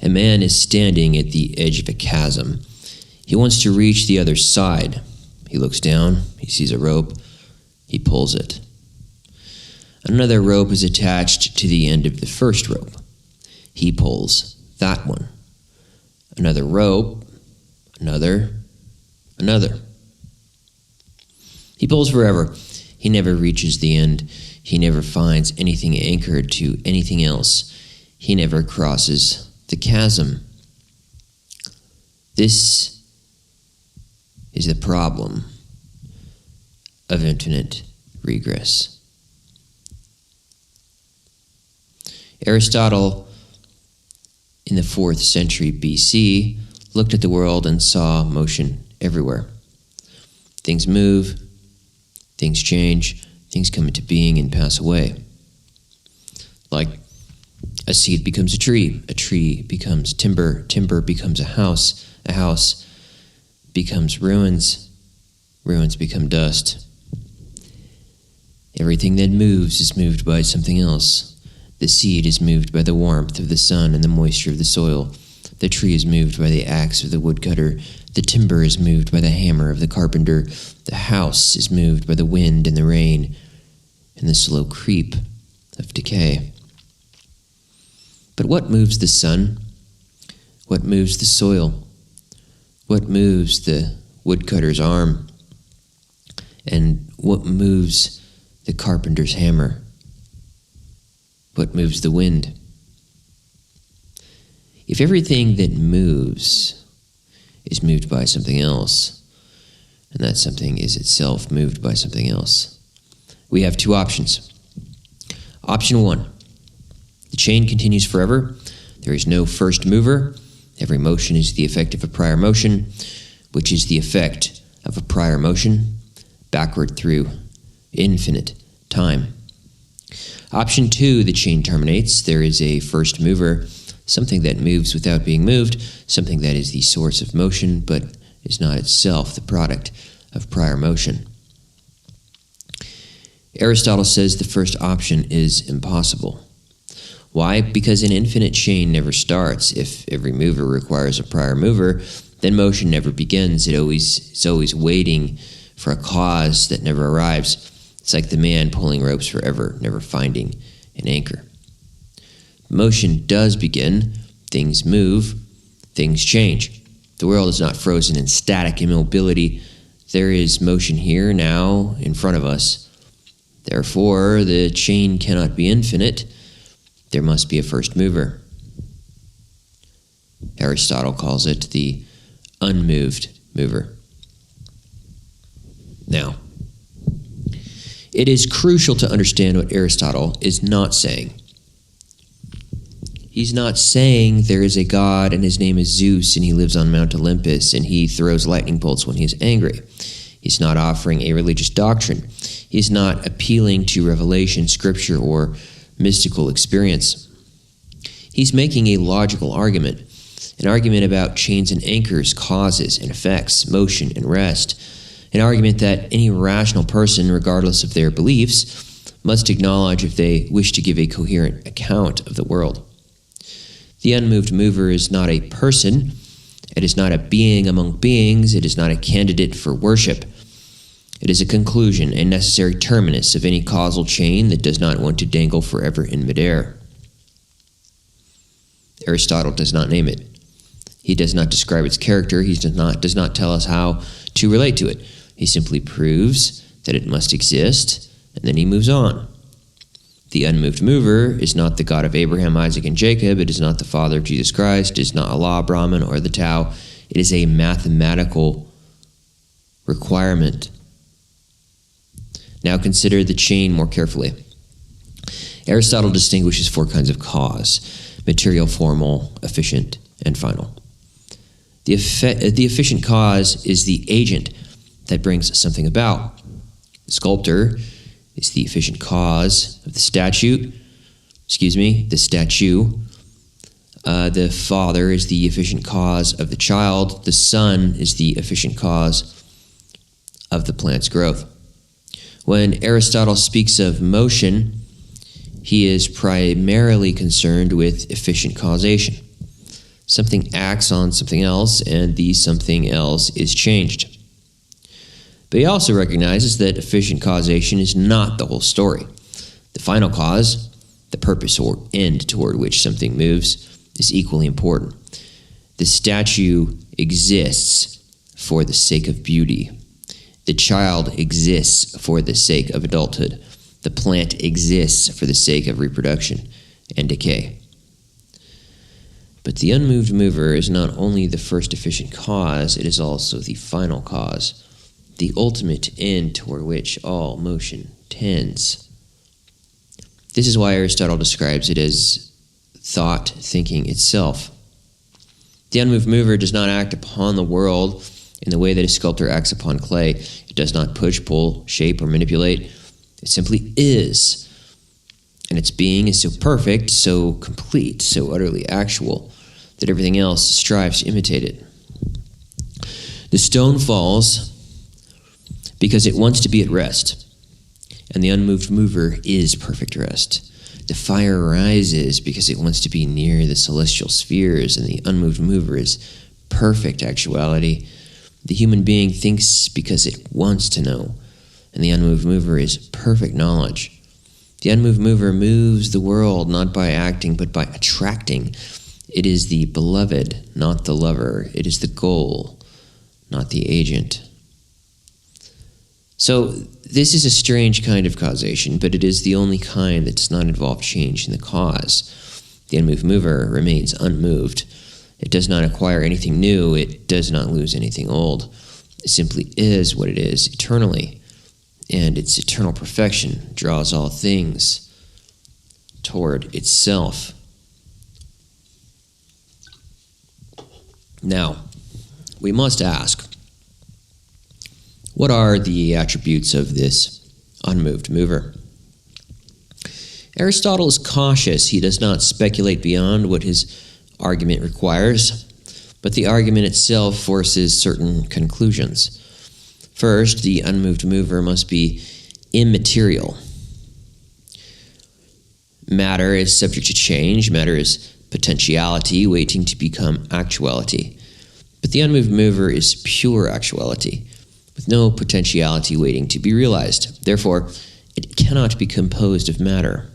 A man is standing at the edge of a chasm. He wants to reach the other side. He looks down, he sees a rope, he pulls it. Another rope is attached to the end of the first rope. He pulls that one. Another rope, another. He pulls forever. He never reaches the end. He never finds anything anchored to anything else. He never crosses the chasm. This is the problem of infinite regress. Aristotle, in the 4th century BC, looked at the world and saw motion everywhere. Things move, things change, things come into being and pass away. Like a seed becomes a tree becomes timber, timber becomes a house becomes ruins, ruins become dust. Everything that moves is moved by something else. The seed is moved by the warmth of the sun and the moisture of the soil. The tree is moved by the axe of the woodcutter. The timber is moved by the hammer of the carpenter. The house is moved by the wind and the rain and the slow creep of decay. But what moves the sun? What moves the soil? What moves the woodcutter's arm? And what moves the carpenter's hammer? What moves the wind? If everything that moves is moved by something else, and that something is itself moved by something else, we have two options. Option 1, the chain continues forever. There is no first mover. Every motion is the effect of a prior motion, which is the effect of a prior motion, backward through infinite time. Option 2, the chain terminates. There is a first mover, something that moves without being moved, something that is the source of motion, but is not itself the product of prior motion. Aristotle says the first option is impossible. Why? Because an infinite chain never starts. If every mover requires a prior mover, then motion never begins. It's always waiting for a cause that never arrives. It's like the man pulling ropes forever, never finding an anchor. Motion does begin. Things move. Things change. The world is not frozen in static immobility. There is motion here, now, in front of us. Therefore, the chain cannot be infinite. There must be a first mover. Aristotle calls it the unmoved mover. Now, it is crucial to understand what Aristotle is not saying. He's not saying there is a god and his name is Zeus and he lives on Mount Olympus and he throws lightning bolts when he is angry. He's not offering a religious doctrine. He's not appealing to revelation, scripture, or mystical experience. He's making a logical argument, an argument about chains and anchors, causes and effects, motion and rest, an argument that any rational person, regardless of their beliefs, must acknowledge if they wish to give a coherent account of the world. The unmoved mover is not a person. It is not a being among beings. It is not a candidate for worship. It is a conclusion, a necessary terminus of any causal chain that does not want to dangle forever in midair. Aristotle does not name it. He does not describe its character. He does not tell us how to relate to it. He simply proves that it must exist, and then he moves on. The unmoved mover is not the God of Abraham, Isaac, and Jacob. It is not the Father of Jesus Christ. It is not Allah, Brahman, or the Tao. It is a mathematical requirement. Now consider the chain more carefully. Aristotle distinguishes 4 kinds of cause: material, formal, efficient, and final. The efficient cause is the agent that brings something about. The sculptor is the efficient cause of the statue. The father is the efficient cause of the child. The sun is the efficient cause of the plant's growth. When Aristotle speaks of motion, he is primarily concerned with efficient causation. Something acts on something else, and the something else is changed. But he also recognizes that efficient causation is not the whole story. The final cause, the purpose or end toward which something moves, is equally important. The statue exists for the sake of beauty. The child exists for the sake of adulthood. The plant exists for the sake of reproduction and decay. But the unmoved mover is not only the first efficient cause, it is also the final cause, the ultimate end toward which all motion tends. This is why Aristotle describes it as thought thinking itself. The unmoved mover does not act upon the world in the way that a sculptor acts upon clay. It does not push, pull, shape, or manipulate. It simply is. And its being is so perfect, so complete, so utterly actual, that everything else strives to imitate it. The stone falls because it wants to be at rest, and the unmoved mover is perfect rest. The fire rises because it wants to be near the celestial spheres, and the unmoved mover is perfect actuality. The human being thinks because it wants to know, and the unmoved mover is perfect knowledge. The unmoved mover moves the world not by acting, but by attracting. It is the beloved, not the lover. It is the goal, not the agent. So this is a strange kind of causation, but it is the only kind that does not involve change in the cause. The unmoved mover remains unmoved. It does not acquire anything new. It does not lose anything old. It simply is what it is eternally, and its eternal perfection draws all things toward itself. Now, we must ask, what are the attributes of this unmoved mover? Aristotle is cautious. He does not speculate beyond what his argument requires, but the argument itself forces certain conclusions. First, the unmoved mover must be immaterial. Matter is subject to change. Matter is potentiality waiting to become actuality. But the unmoved mover is pure actuality, with no potentiality waiting to be realized. Therefore, it cannot be composed of matter.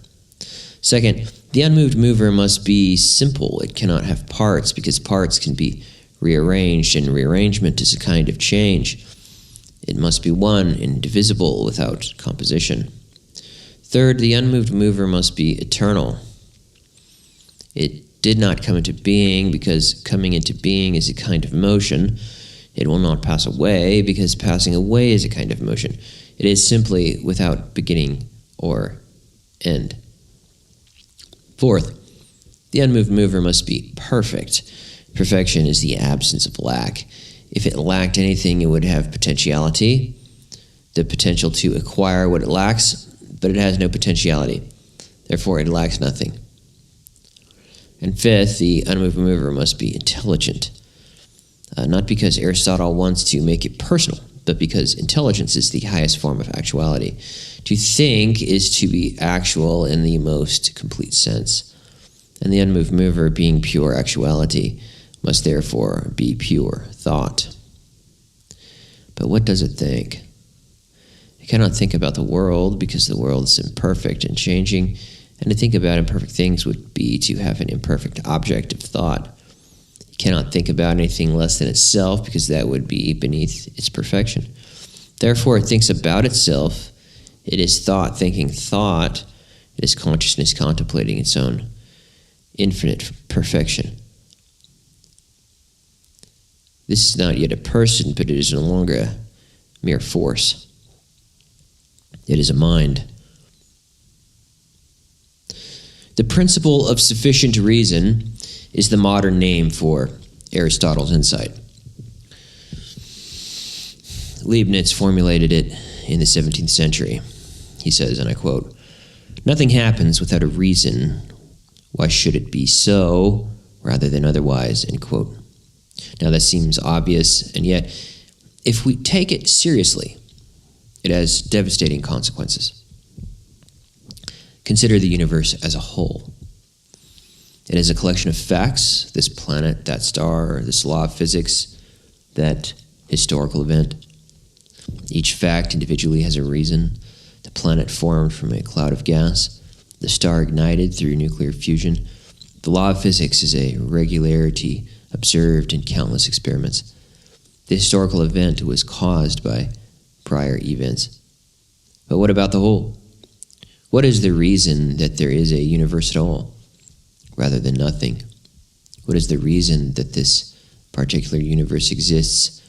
Second, the unmoved mover must be simple. It cannot have parts, because parts can be rearranged, and rearrangement is a kind of change. It must be one, indivisible, without composition. Third, the unmoved mover must be eternal. It did not come into being, because coming into being is a kind of motion. It will not pass away, because passing away is a kind of motion. It is simply without beginning or end. Fourth, the unmoved mover must be perfect. Perfection is the absence of lack. If it lacked anything, it would have potentiality, the potential to acquire what it lacks, but it has no potentiality. Therefore, it lacks nothing. And fifth, the unmoved mover must be intelligent. Not because Aristotle wants to make it personal, but because intelligence is the highest form of actuality. To think is to be actual in the most complete sense. And the unmoved mover, being pure actuality, must therefore be pure thought. But what does it think? It cannot think about the world, because the world is imperfect and changing, and to think about imperfect things would be to have an imperfect object of thought. It cannot think about anything less than itself, because that would be beneath its perfection. Therefore, it thinks about itself. It is thought thinking thought. It is consciousness contemplating its own infinite perfection. This is not yet a person, but it is no longer a mere force. It is a mind. The principle of sufficient reason is the modern name for Aristotle's insight. Leibniz formulated it in the 17th century. He says, and I quote, "Nothing happens without a reason. Why should it be so rather than otherwise?" End quote. Now that seems obvious, and yet, if we take it seriously, it has devastating consequences. Consider the universe as a whole. It is a collection of facts, this planet, that star, this law of physics, that historical event. Each fact individually has a reason. The planet formed from a cloud of gas. The star ignited through nuclear fusion. The law of physics is a regularity observed in countless experiments. The historical event was caused by prior events. But what about the whole? What is the reason that there is a universe at all, rather than nothing? What is the reason that this particular universe exists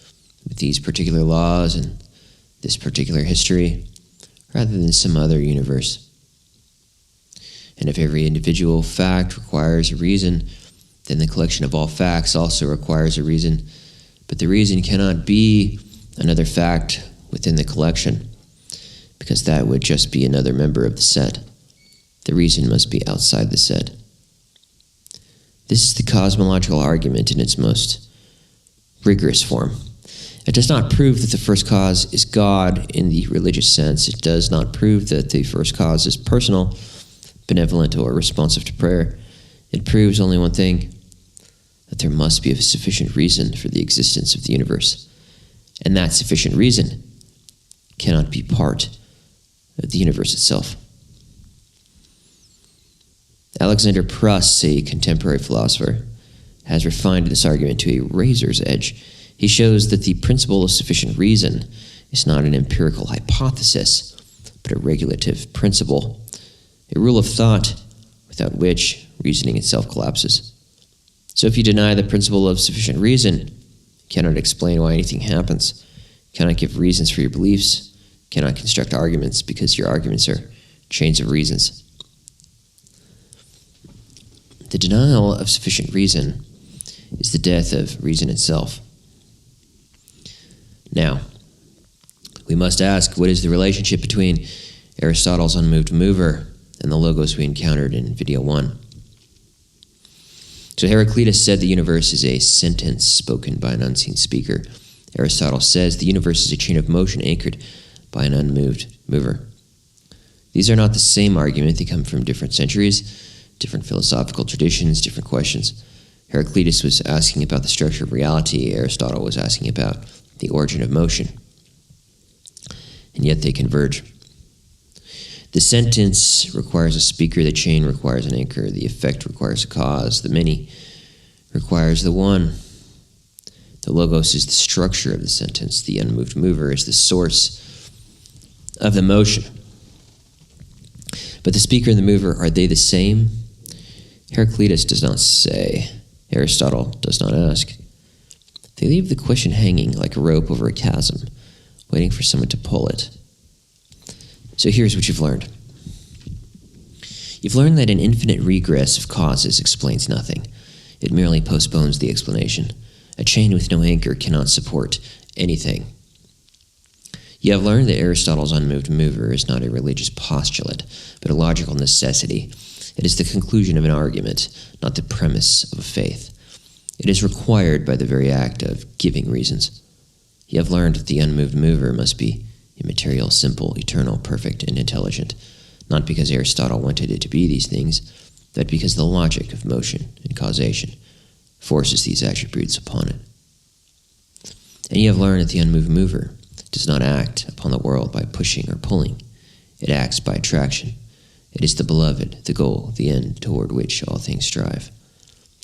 with these particular laws and this particular history, rather than some other universe? And if every individual fact requires a reason, then the collection of all facts also requires a reason. But the reason cannot be another fact within the collection, because that would just be another member of the set. The reason must be outside the set. This is the cosmological argument in its most rigorous form. It does not prove that the first cause is God in the religious sense. It does not prove that the first cause is personal, benevolent, or responsive to prayer. It proves only one thing, that there must be a sufficient reason for the existence of the universe. And that sufficient reason cannot be part of the universe itself. Alexander Pruss, a contemporary philosopher, has refined this argument to a razor's edge. He shows that the principle of sufficient reason is not an empirical hypothesis, but a regulative principle, a rule of thought without which reasoning itself collapses. So if you deny the principle of sufficient reason, you cannot explain why anything happens, cannot give reasons for your beliefs, cannot construct arguments, because your arguments are chains of reasons. The denial of sufficient reason is the death of reason itself. Now, we must ask, what is the relationship between Aristotle's Unmoved Mover and the logos we encountered in video 1? So Heraclitus said the universe is a sentence spoken by an unseen speaker. Aristotle says the universe is a chain of motion anchored by an unmoved mover. These are not the same argument. They come from different centuries, different philosophical traditions, different questions. Heraclitus was asking about the structure of reality. Aristotle was asking about the origin of motion. And yet they converge. The sentence requires a speaker, the chain requires an anchor, the effect requires a cause, the many requires the one. The logos is the structure of the sentence, the unmoved mover is the source of the motion. But the speaker and the mover, are they the same? Heraclitus does not say. Aristotle does not ask. They leave the question hanging like a rope over a chasm, waiting for someone to pull it. So here's what you've learned. You've learned that an infinite regress of causes explains nothing. It merely postpones the explanation. A chain with no anchor cannot support anything. You have learned that Aristotle's unmoved mover is not a religious postulate, but a logical necessity. It is the conclusion of an argument, not the premise of a faith. It is required by the very act of giving reasons. You have learned that the unmoved mover must be immaterial, simple, eternal, perfect, and intelligent, not because Aristotle wanted it to be these things, but because the logic of motion and causation forces these attributes upon it. And you have learned that the unmoved mover does not act upon the world by pushing or pulling. It acts by attraction. It is the beloved, the goal, the end toward which all things strive.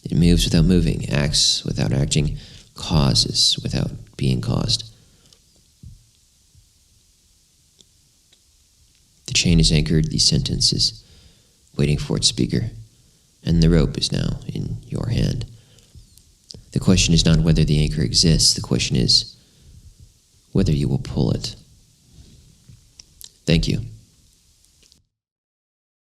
It moves without moving, acts without acting, causes without being caused. The chain is anchored, the sentence is waiting for its speaker, and the rope is now in your hand. The question is not whether the anchor exists, the question is whether you will pull it. Thank you.